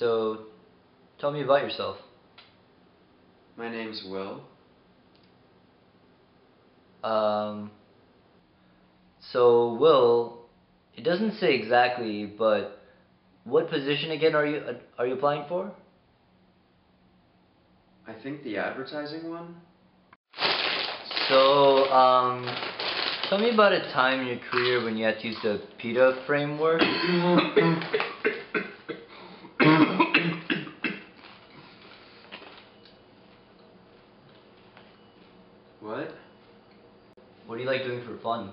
So, tell me about yourself. My name's Will. So Will, it doesn't say exactly, but what position again are you applying for? I think the advertising one? So, tell me about a time in your career when you had to use the PETA framework. What? What do you like doing for fun?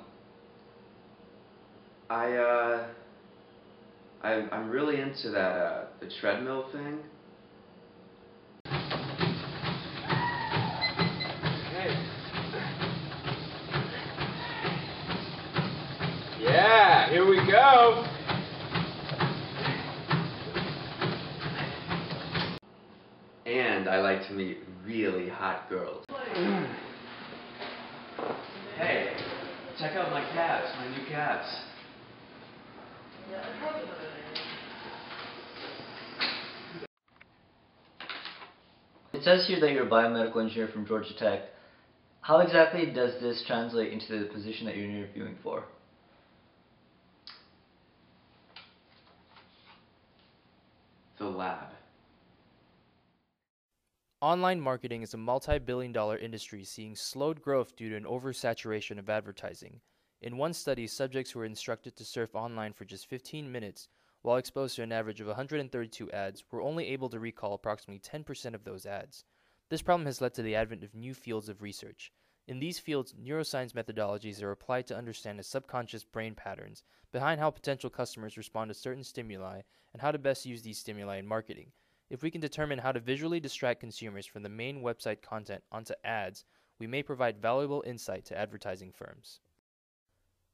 I'm really into that, the treadmill thing. Hey. Yeah, here we go. And I like to meet really hot girls. Hey, check out my calves, my new calves. It says here that you're a biomedical engineer from Georgia Tech. How exactly does this translate into the position that you're interviewing for? The lab. Online marketing is a multi-billion-dollar industry seeing slowed growth due to an oversaturation of advertising. In one study, subjects who were instructed to surf online for just 15 minutes, while exposed to an average of 132 ads, were only able to recall approximately 10% of those ads. This problem has led to the advent of new fields of research. In these fields, neuroscience methodologies are applied to understand the subconscious brain patterns behind how potential customers respond to certain stimuli and how to best use these stimuli in marketing. If we can determine how to visually distract consumers from the main website content onto ads, we may provide valuable insight to advertising firms.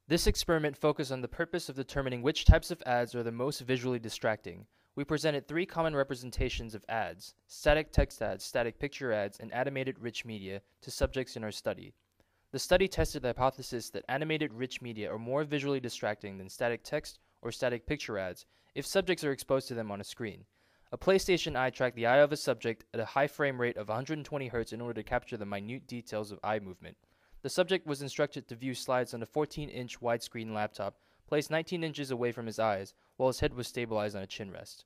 This experiment focused on the purpose of determining which types of ads are the most visually distracting. We presented 3 common representations of ads: static text ads, static picture ads, and animated rich media to subjects in our study. The study tested the hypothesis that animated rich media are more visually distracting than static text or static picture ads if subjects are exposed to them on a screen. A PlayStation Eye tracked the eye of a subject at a high frame rate of 120 Hz in order to capture the minute details of eye movement. The subject was instructed to view slides on a 14-inch widescreen laptop placed 19 inches away from his eyes, while his head was stabilized on a chin rest.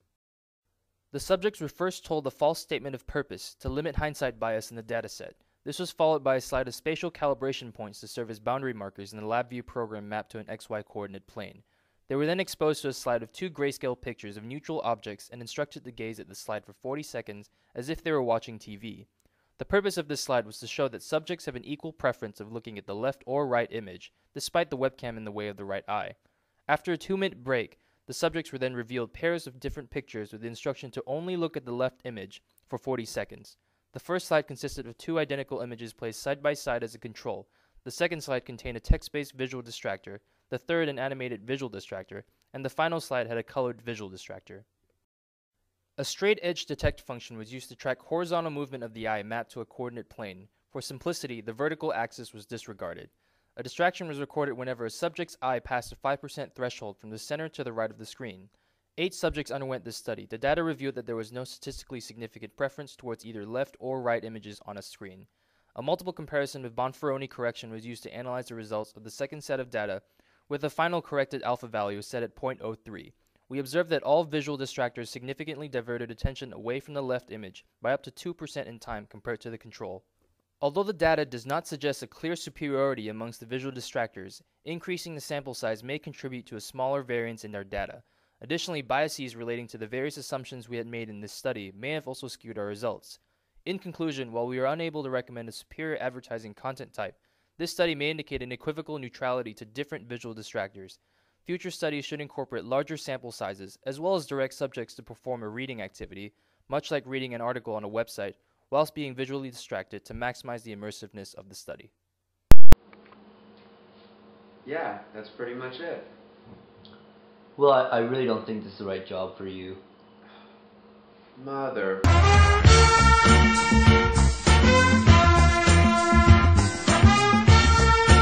The subjects were first told a false statement of purpose to limit hindsight bias in the dataset. This was followed by a slide of spatial calibration points to serve as boundary markers in the LabVIEW program mapped to an XY coordinate plane. They were then exposed to a slide of 2 grayscale pictures of neutral objects and instructed to gaze at the slide for 40 seconds as if they were watching TV. The purpose of this slide was to show that subjects have an equal preference of looking at the left or right image, despite the webcam in the way of the right eye. After a 2-minute break, the subjects were then revealed pairs of different pictures with the instruction to only look at the left image for 40 seconds. The first slide consisted of 2 identical images placed side by side as a control. The second slide contained a text-based visual distractor, the third an animated visual distractor, and the final slide had a colored visual distractor. A straight edge detect function was used to track horizontal movement of the eye mapped to a coordinate plane. For simplicity, the vertical axis was disregarded. A distraction was recorded whenever a subject's eye passed a 5% threshold from the center to the right of the screen. 8 subjects underwent this study. The data revealed that there was no statistically significant preference towards either left or right images on a screen. A multiple comparison with Bonferroni correction was used to analyze the results of the second set of data, with the final corrected alpha value set at 0.03. We observed that all visual distractors significantly diverted attention away from the left image by up to 2% in time compared to the control. Although the data does not suggest a clear superiority amongst the visual distractors, increasing the sample size may contribute to a smaller variance in our data. Additionally, biases relating to the various assumptions we had made in this study may have also skewed our results. In conclusion, while we are unable to recommend a superior advertising content type, this study may indicate an equivocal neutrality to different visual distractors. Future studies should incorporate larger sample sizes, as well as direct subjects to perform a reading activity, much like reading an article on a website, whilst being visually distracted to maximize the immersiveness of the study. Yeah, that's pretty much it. Well, I really don't think this is the right job for you. Mother.